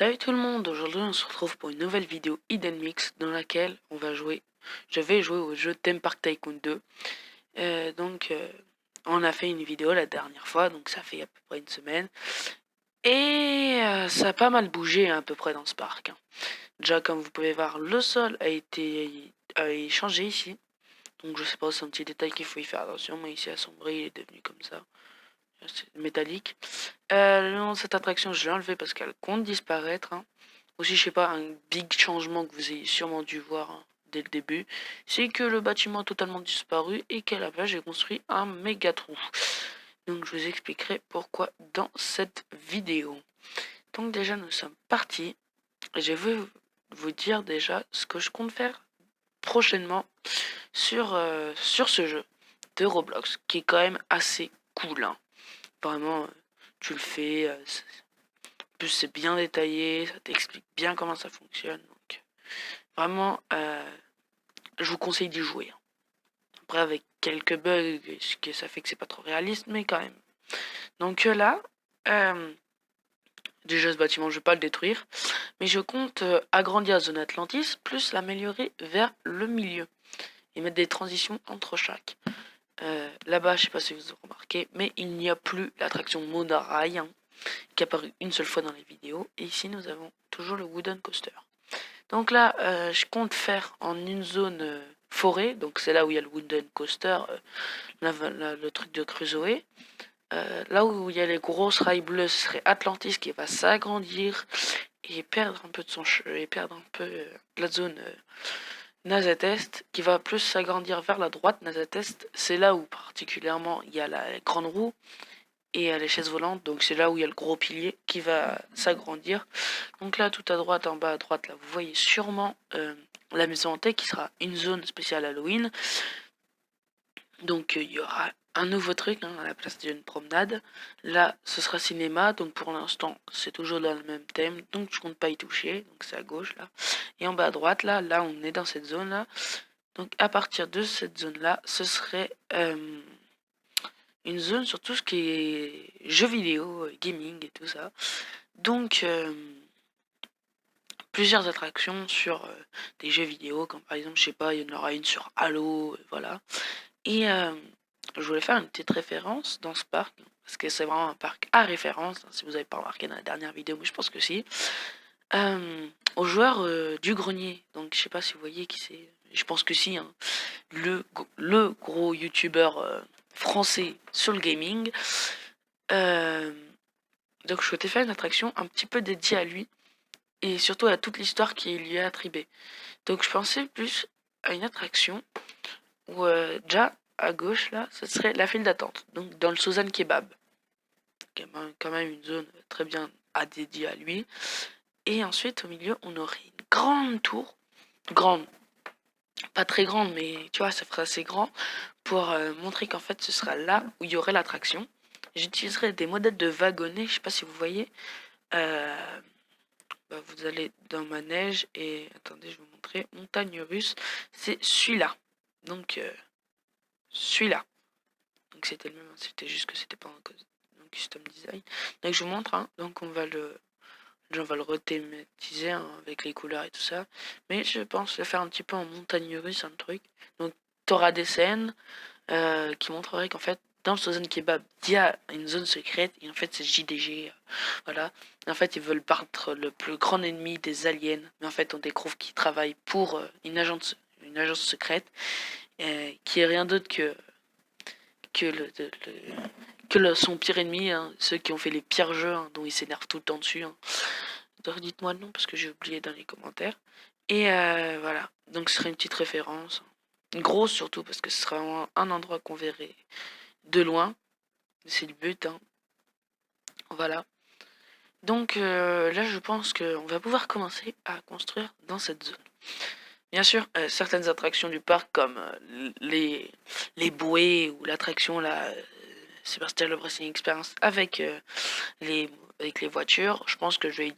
Salut tout le monde, aujourd'hui on se retrouve pour une nouvelle vidéo Hidden Mix dans laquelle je vais jouer au jeu Theme Park Tycoon 2. On a fait une vidéo la dernière fois, donc ça fait à peu près une semaine. Et ça a pas mal bougé à peu près dans ce parc. Déjà comme vous pouvez voir, le sol a changé ici. Donc je sais pas, c'est un petit détail qu'il faut y faire attention, mais ici assombri, il est devenu comme ça. C'est métallique. Le nom de cette attraction, je l'ai enlevé parce qu'elle compte disparaître. Aussi, je sais pas, un big changement que vous avez sûrement dû voir dès le début, c'est que le bâtiment a totalement disparu et qu'à la place, j'ai construit un méga trou. Donc, je vous expliquerai pourquoi dans cette vidéo. Donc, déjà, nous sommes partis. Je vais vous dire déjà ce que je compte faire prochainement sur ce jeu de Roblox, qui est quand même assez cool. Vraiment, tu le fais. En plus, c'est bien détaillé, ça t'explique bien comment ça fonctionne. Donc, vraiment, je vous conseille d'y jouer. Après, avec quelques bugs, ce que ça fait que c'est pas trop réaliste, mais quand même. Donc là, déjà ce bâtiment, je vais pas le détruire, mais je compte agrandir la zone Atlantis, plus l'améliorer vers le milieu et mettre des transitions entre chaque. Là-bas, je sais pas si vous avez remarqué, mais il n'y a plus l'attraction Monorail, qui est apparue une seule fois dans les vidéos. Et ici, nous avons toujours le Wooden Coaster. Donc là, je compte faire en une zone forêt, donc c'est là où il y a le Wooden Coaster, le truc de Crusoe. Là où il y a les grosses rails bleues, ce serait Atlantis qui va s'agrandir et perdre un peu de et perdre un peu la zone Nazatest qui va plus s'agrandir vers la droite. Nazatest, c'est là où particulièrement il y a la grande roue et les chaises volantes, donc c'est là où il y a le gros pilier qui va s'agrandir. Donc là, tout à droite, en bas à droite, là, vous voyez sûrement la maison hantée qui sera une zone spéciale Halloween. Donc il y aura un nouveau truc à la place d'une promenade. Là, ce sera cinéma, donc pour l'instant, c'est toujours dans le même thème, donc je compte pas y toucher, donc c'est à gauche là. Et en bas à droite, là, on est dans cette zone là. Donc à partir de cette zone là, ce serait une zone sur tout ce qui est jeux vidéo, gaming et tout ça. Donc plusieurs attractions sur des jeux vidéo, comme par exemple, je sais pas, il y en aura une sur Halo, voilà. Et je voulais faire une petite référence dans ce parc, parce que c'est vraiment un parc à référence, si vous n'avez pas remarqué dans la dernière vidéo, mais je pense que si. Aux joueurs du grenier, donc je sais pas si vous voyez qui c'est, je pense que si, le gros youtubeur français sur le gaming. Donc je souhaitais faire une attraction un petit peu dédiée à lui, et surtout à toute l'histoire qui lui est attribuée. Donc je pensais plus à une attraction où déjà à gauche là, ce serait la file d'attente, donc dans le Suzanne Kebab, qui est quand même une zone très bien dédiée à lui. Et ensuite au milieu on aurait une grande tour, grande, pas très grande, mais tu vois ça ferait assez grand pour montrer qu'en fait ce sera là où il y aurait l'attraction. J'utiliserai des modèles de wagonnets, je sais pas si vous voyez. Vous allez dans ma neige et attendez, je vais vous montrer. Montagne russe, c'est celui-là. Donc celui-là. Donc c'était le même, c'était juste que c'était pas un custom design. Donc je vous montre. Donc on va le rethématiser avec les couleurs et tout ça. Mais je pense le faire un petit peu en montagne russe, un truc. Donc t'auras des scènes qui montreraient qu'en fait dans le Sozan Kebab, il y a une zone secrète et en fait c'est JDG, voilà. Et en fait ils veulent battre le plus grand ennemi des aliens, mais en fait on découvre qu'ils travaillent pour une agence secrète qui est rien d'autre que son pire ennemi, ceux qui ont fait les pires jeux, dont il s'énerve tout le temps dessus. Donc dites-moi le nom parce que j'ai oublié dans les commentaires. Et voilà, donc ce serait une petite référence, une grosse surtout parce que ce serait vraiment un endroit qu'on verrait de loin, c'est le but, voilà. Donc là je pense qu'on va pouvoir commencer à construire dans cette zone. Bien sûr, certaines attractions du parc comme les bouées ou l'attraction là, Sebastian Le Racing Experience avec les voitures, je pense que je vais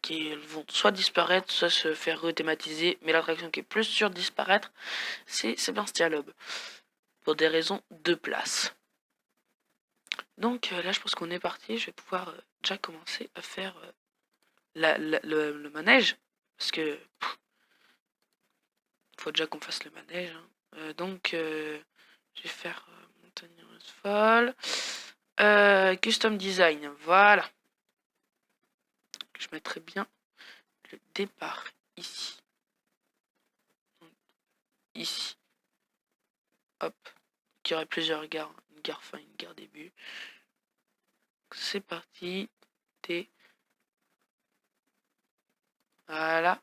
qu'elles vont soit disparaître, soit se faire rethématiser, mais l'attraction qui est plus sûre de disparaître, c'est Sébastien Loeb, pour des raisons de place. Donc là, je pense qu'on est parti. Je vais pouvoir déjà commencer à faire le manège. Parce que faut déjà qu'on fasse le manège. Hein. Donc, je vais faire montagne russe folle. Custom design, voilà. Je mettrai bien le départ ici. Ici. Hop. Il y aurait plusieurs gares. Une gare fin, une gare début. C'est parti. T. Voilà.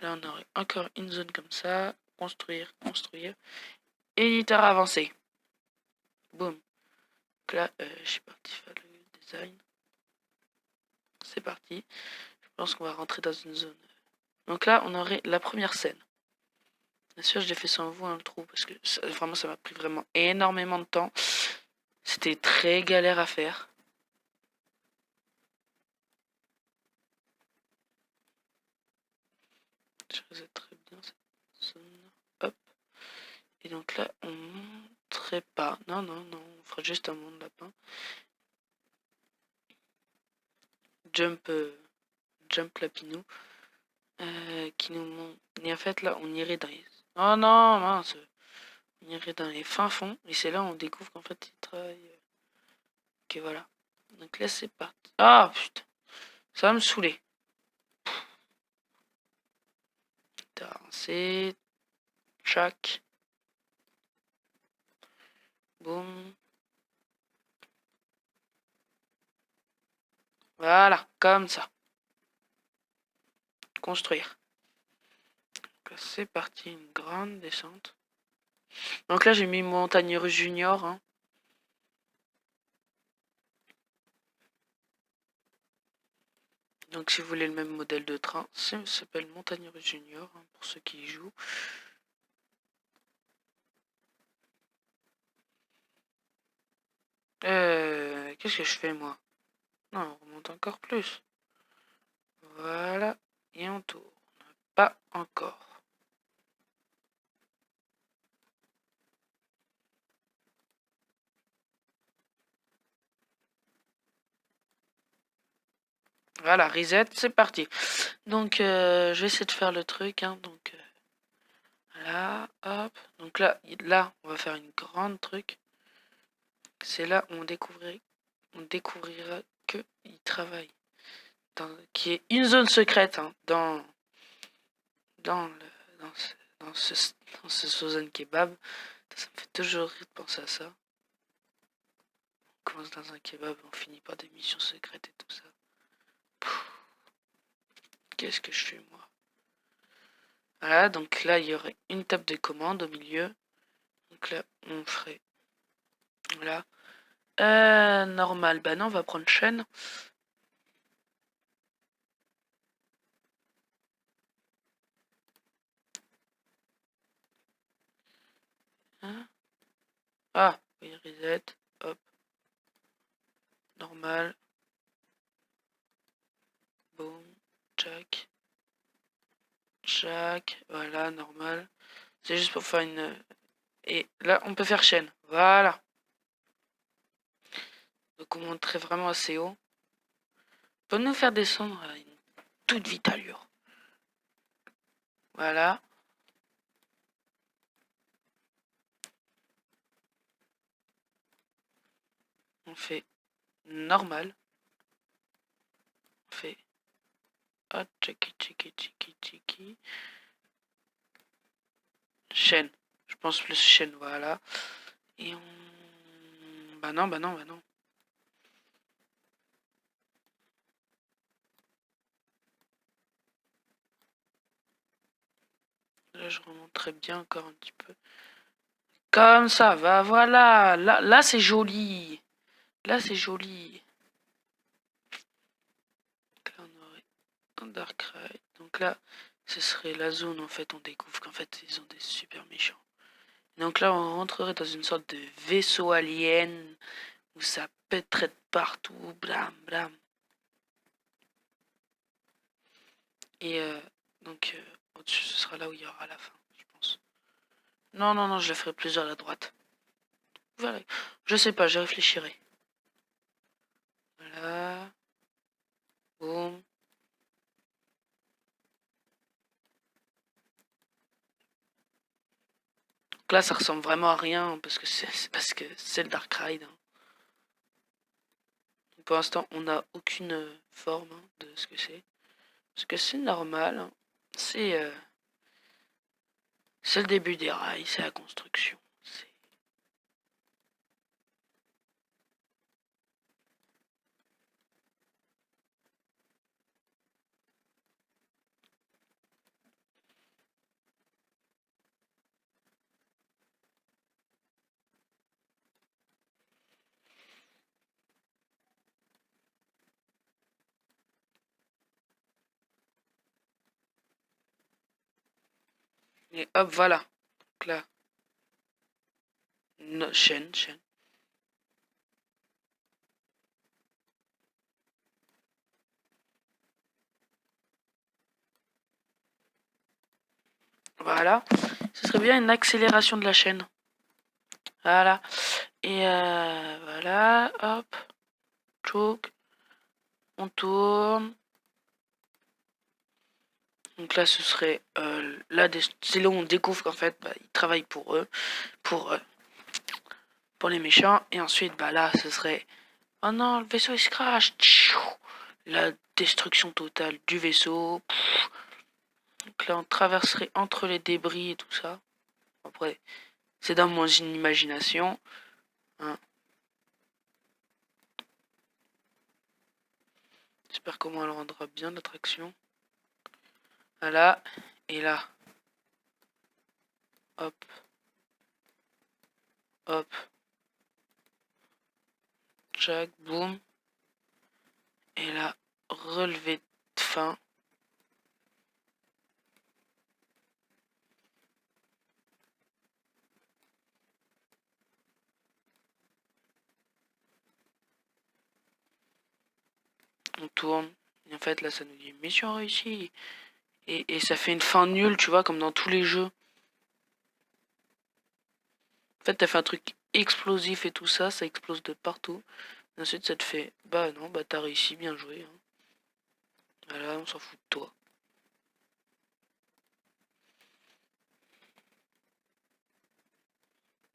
Là, on aurait encore une zone comme ça. Construire, construire. Éditeur avancé. Boum. Donc là, je suis parti faire le design. C'est parti. Je pense qu'on va rentrer dans une zone. Donc là, on aurait la première scène. Bien sûr, je l'ai fait sans vous, hein, le trou, parce que vraiment, ça m'a pris vraiment énormément de temps. C'était très galère à faire. Je faisais très bien cette zone. Hop. Et donc là, on monterait pas. Non, non, non. On fera juste un monde lapin. Jump, jump lapinou. Qui nous monte. Et en fait, là, on irait dans les... Oh non, mince. On irait dans les fins fonds. Et c'est là où on découvre qu'en fait, il travaille... Ok, voilà. Donc là, c'est parti. Ah, putain. Ça va me saouler. C'est... Chac. Boum. Voilà, comme ça. Construire. C'est parti, une grande descente. Donc là, j'ai mis Montagne Russe Junior. Hein. Donc si vous voulez le même modèle de train, ça s'appelle Montagne Russe Junior, hein, pour ceux qui y jouent. Qu'est-ce que je fais moi? Non, on remonte encore plus. Voilà, et on tourne. Pas encore. Voilà, reset, c'est parti. Donc, je vais essayer de faire le truc. Hein, donc, voilà, hop. Donc là, on va faire une grande truc. C'est là où on découvrira qu'il travaille. Qui est une zone secrète hein, dans ce Sozan Kebab. Ça me fait toujours rire de penser à ça. On commence dans un kebab, on finit par des missions secrètes et tout ça. Qu'est-ce que je fais moi? Voilà, donc là il y aurait une table de commande au milieu. Donc là on ferait... Voilà. Normal, bah non, on va prendre chaîne. Hein? Ah, oui, reset, hop. Normal. Boom, jack. Jack, voilà, normal. C'est juste pour faire une... Et là, on peut faire chaîne. Voilà. Donc on monterait vraiment assez haut. Pour nous faire descendre à une toute vite allure. Voilà. On fait normal. On fait... Ah, checky. Chaîne. Je pense plus chaîne, voilà. Et on... Bah non. Là, je remonterai bien encore un petit peu. Comme ça, va, voilà. Là c'est joli. Là, c'est joli. Donc là, on aurait un Darkrai. Donc là, ce serait la zone, en fait, on découvre qu'en fait, ils ont des super méchants. Donc là, on rentrerait dans une sorte de vaisseau alien où ça pèterait de partout, blam, blam. Et donc, au-dessus, ce sera là où il y aura la fin, je pense. Non, je le ferai plus à la droite. Voilà. Je sais pas, je réfléchirai. Voilà. Boum. Donc là, ça ressemble vraiment à rien parce que c'est le Dark Ride. Hein. Pour l'instant, on n'a aucune forme de ce que c'est. Parce que c'est normal. Hein. C'est le début des rails, c'est la construction. Et hop, voilà. Donc là, chaîne. Voilà. Ce serait bien une accélération de la chaîne. Voilà. Et voilà. Hop. Choc. On tourne. Donc là, ce serait c'est là où on découvre qu'en fait, ils travaillent pour eux, pour les méchants. Et ensuite, là, ce serait oh non, le vaisseau il se crash. La destruction totale du vaisseau. Donc là, on traverserait entre les débris et tout ça. Après, c'est dans mon imagination. Hein. J'espère comment elle rendra bien l'attraction. Voilà. Et là. Hop. Hop. Jack, boum. Et là, relevé de fin. On tourne. Et en fait, là, ça nous dit mission réussie. Et ça fait une fin nulle, tu vois, comme dans tous les jeux. En fait, t'as fait un truc explosif et tout ça, ça explose de partout. Et ensuite, ça te fait bah non, t'as réussi, bien joué. Hein. Voilà, on s'en fout de toi.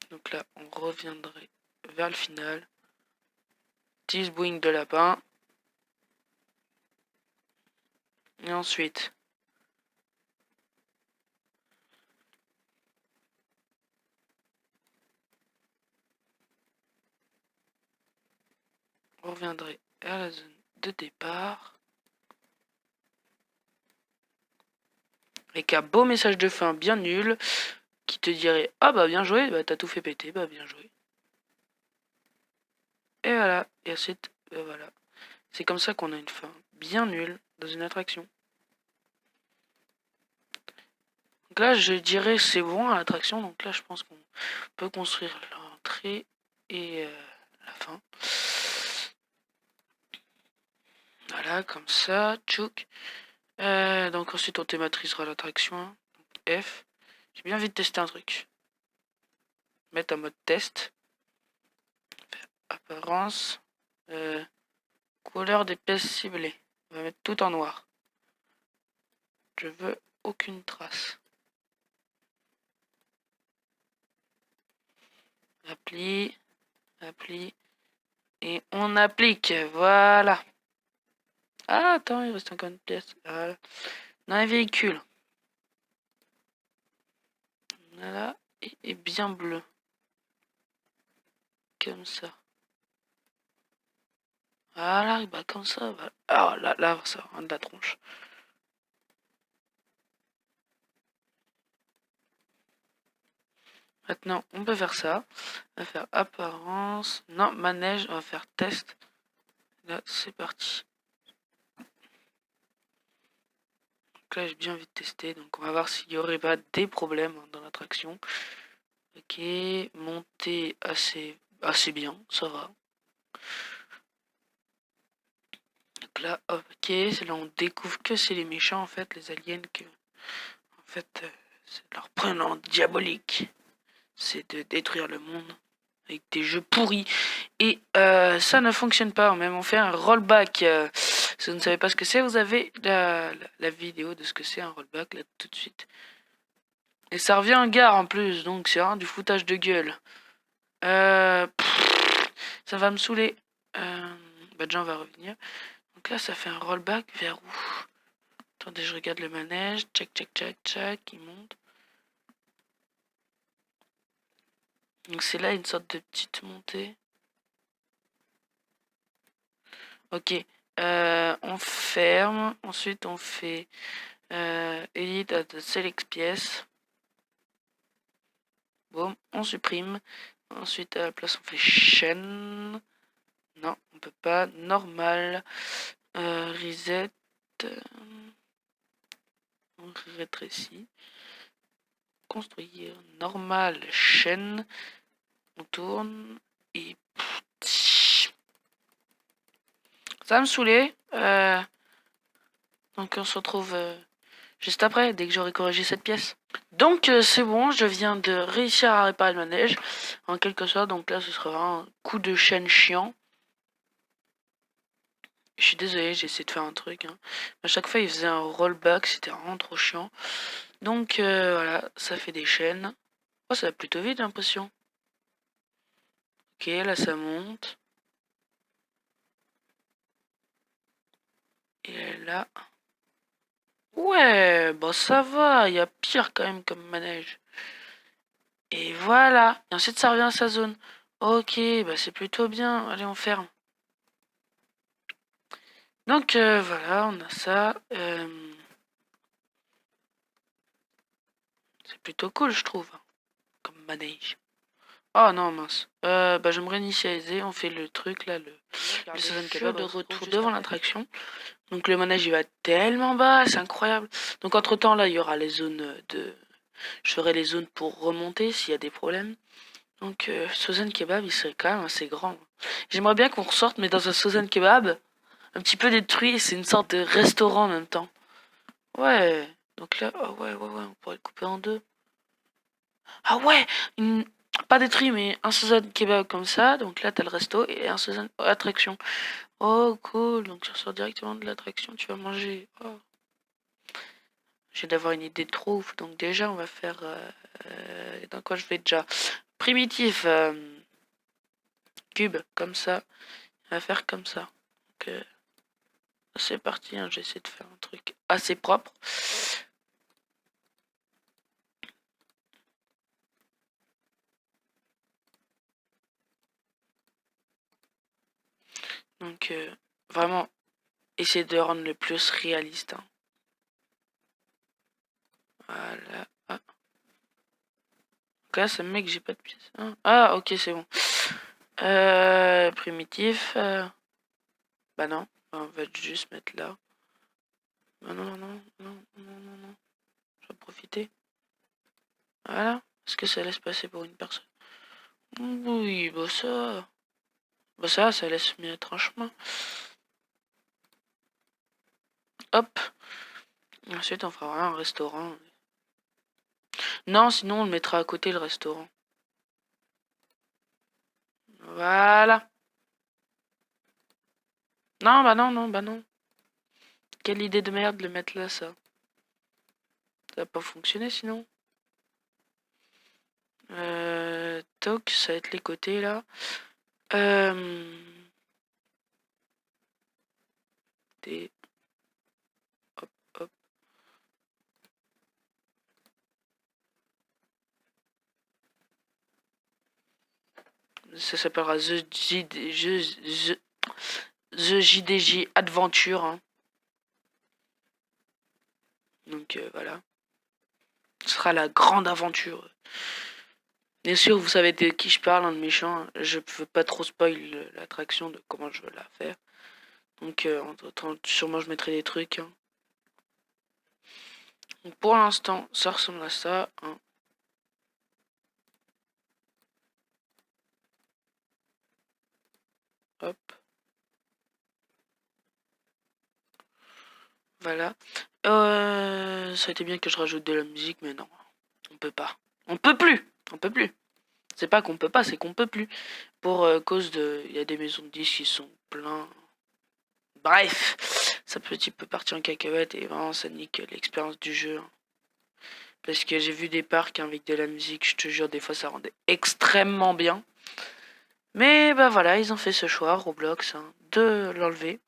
Donc là, on reviendrait vers le final. 10 Boeing de lapin. Et ensuite, on reviendrait à la zone de départ. Avec un beau message de fin bien nul qui te dirait ah bah bien joué, t'as tout fait péter, bien joué. Et voilà, et ensuite, voilà. C'est comme ça qu'on a une fin bien nulle dans une attraction. Donc là, je dirais c'est bon à l'attraction. Donc là, je pense qu'on peut construire l'entrée et la fin. Voilà, comme ça, tchouk. Donc ensuite, on thématisera l'attraction. F. J'ai bien envie de tester un truc. Mettre en mode test. Apparence. Couleur des pièces ciblées. On va mettre tout en noir. Je veux aucune trace. Appli. Et on applique. Voilà. Ah, attends, il reste encore une pièce. Voilà. Dans les véhicules. Voilà. Et bien bleu. Comme ça. Voilà, comme ça. Voilà. Ah, là, ça va de la tronche. Maintenant, on peut faire ça. On va faire apparence. Non, manège, on va faire test. Là, c'est parti. Donc là, j'ai bien envie de tester. Donc, on va voir s'il n'y aurait pas des problèmes dans l'attraction. Ok, monter assez bien, ça va. Donc là, ok, c'est là où on découvre que c'est les méchants, en fait, les aliens, que, en fait, c'est leur prénom diabolique. C'est de détruire le monde avec des jeux pourris. Et ça ne fonctionne pas. Même on fait un rollback Si vous ne savez pas ce que c'est, vous avez la vidéo de ce que c'est un rollback là tout de suite. Et ça revient en gare en plus, donc c'est vraiment du foutage de gueule. Ça va me saouler. Bah déjà on va revenir. Donc là ça fait un rollback vers où? Attendez, je regarde le manège. Check, check, check, check. Il monte. Donc c'est là une sorte de petite montée. Ok. On ferme. Ensuite on fait edit at select pièce. Bon, on supprime. Ensuite à la place on fait chaîne. Non, on peut pas. Normal. Reset. On rétrécit. Construire. Normal. Chaîne. On tourne. Et... Ça va me saouler. Donc on se retrouve juste après, dès que j'aurai corrigé cette pièce. Donc c'est bon, je viens de réussir à réparer le manège. En quelque sorte, donc là ce sera vraiment un coup de chaîne chiant. Je suis désolé, j'ai essayé de faire un truc. Hein. À chaque fois, il faisait un rollback, c'était vraiment trop chiant. Donc voilà, ça fait des chaînes. Oh, ça va plutôt vite, j'ai l'impression. Ok, là ça monte. Et là... Ouais, bon ça va, il y a pire quand même comme manège. Et voilà, et ensuite ça revient à sa zone. Ok, bah c'est plutôt bien. Allez, on ferme. Donc voilà, on a ça. C'est plutôt cool, je trouve, comme manège. Oh non, mince. Bah je vais me réinitialiser. On fait le truc là, le jeu de retour devant l'attraction. Donc le manège il va tellement bas, c'est incroyable. Donc entre temps là, il y aura les zones de. Je ferai les zones pour remonter s'il y a des problèmes. Donc Sozan Kebab, il serait quand même assez grand. J'aimerais bien qu'on ressorte, mais dans un Sozan Kebab, un petit peu détruit, c'est une sorte de restaurant en même temps. Ouais, donc là, oh ouais, on pourrait le couper en deux. Ah ouais, pas détruit, mais un Sozan Kebab comme ça, donc là t'as le resto et un Sozan attraction. Oh cool, donc tu ressors directement de l'attraction, tu vas manger. Oh. J'ai d'avoir une idée de trop ouf, donc déjà on va faire... dans quoi je vais déjà primitif, cube, comme ça. On va faire comme ça. Donc, c'est parti, hein, j'essaie de faire un truc assez propre. Donc vraiment, essayer de rendre le plus réaliste. Hein. Voilà. Ah. Donc là, ça me met que j'ai pas de pièces. Hein. Ah, ok, c'est bon. Primitif. Bah non, on va juste mettre là. Bah non. Je vais profiter. Voilà. Est-ce que ça laisse passer pour une personne? Oui, bah ça. Bah ça laisse mettre un chemin. Hop. Ensuite, on fera un restaurant. Non, sinon on le mettra à côté le restaurant. Voilà. Non, bah non. Quelle idée de merde de le mettre là, ça. Ça va pas fonctionner sinon. Toc, ça va être les côtés là. Des... Hop, hop. Ça s'appellera The JDJ Adventure. Hein. Donc voilà. Ce sera la grande aventure. Bien sûr, vous savez de qui je parle, un de méchant. Je veux pas trop spoil l'attraction de comment je veux la faire. Donc entre-temps, sûrement je mettrai des trucs. Hein. Donc pour l'instant, ça ressemble à ça. Hein. Hop. Voilà. Ça a été bien que je rajoute de la musique, mais non. On peut pas. On peut plus. On peut plus. C'est pas qu'on peut pas, c'est qu'on peut plus. Pour cause de... Il y a des maisons de disques qui sont pleins. Bref. ça peut un petit peu partir en cacahuète et vraiment ça nique l'expérience du jeu. Parce que j'ai vu des parcs avec de la musique, je te jure, des fois ça rendait extrêmement bien. Mais bah voilà, ils ont fait ce choix, Roblox, de l'enlever.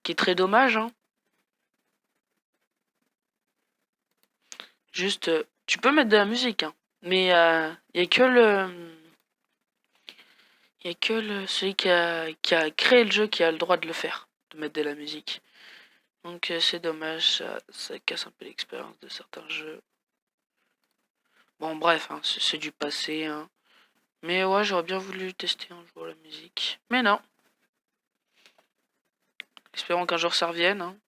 Qui est très dommage, Juste, tu peux mettre de la musique, mais il y a que celui qui a créé le jeu qui a le droit de le faire, de mettre de la musique. Donc c'est dommage, ça casse un peu l'expérience de certains jeux. Bon bref, c'est du passé. Mais ouais, j'aurais bien voulu tester un jour la musique. Mais non. Espérons qu'un jour ça revienne.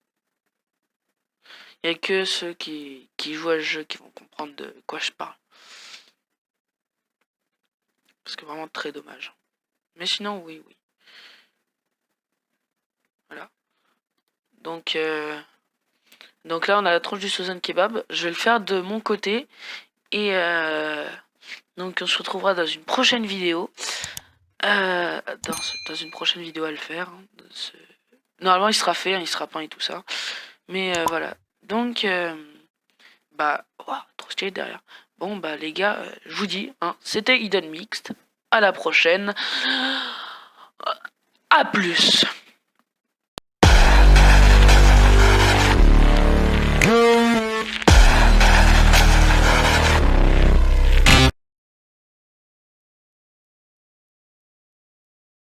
Il n'y a que ceux qui jouent à ce jeu qui vont comprendre de quoi je parle. Parce que vraiment très dommage. Mais sinon, oui. Voilà. Donc là, on a la tranche du Suzanne Kebab. Je vais le faire de mon côté. Et donc, on se retrouvera dans une prochaine vidéo. Dans une prochaine vidéo à le faire. Normalement, il sera fait, il sera peint et tout ça. Mais voilà. Donc, bah, trop stylé derrière. Bon, bah, les gars, je vous dis, c'était Hidden Mixed. À la prochaine. À plus.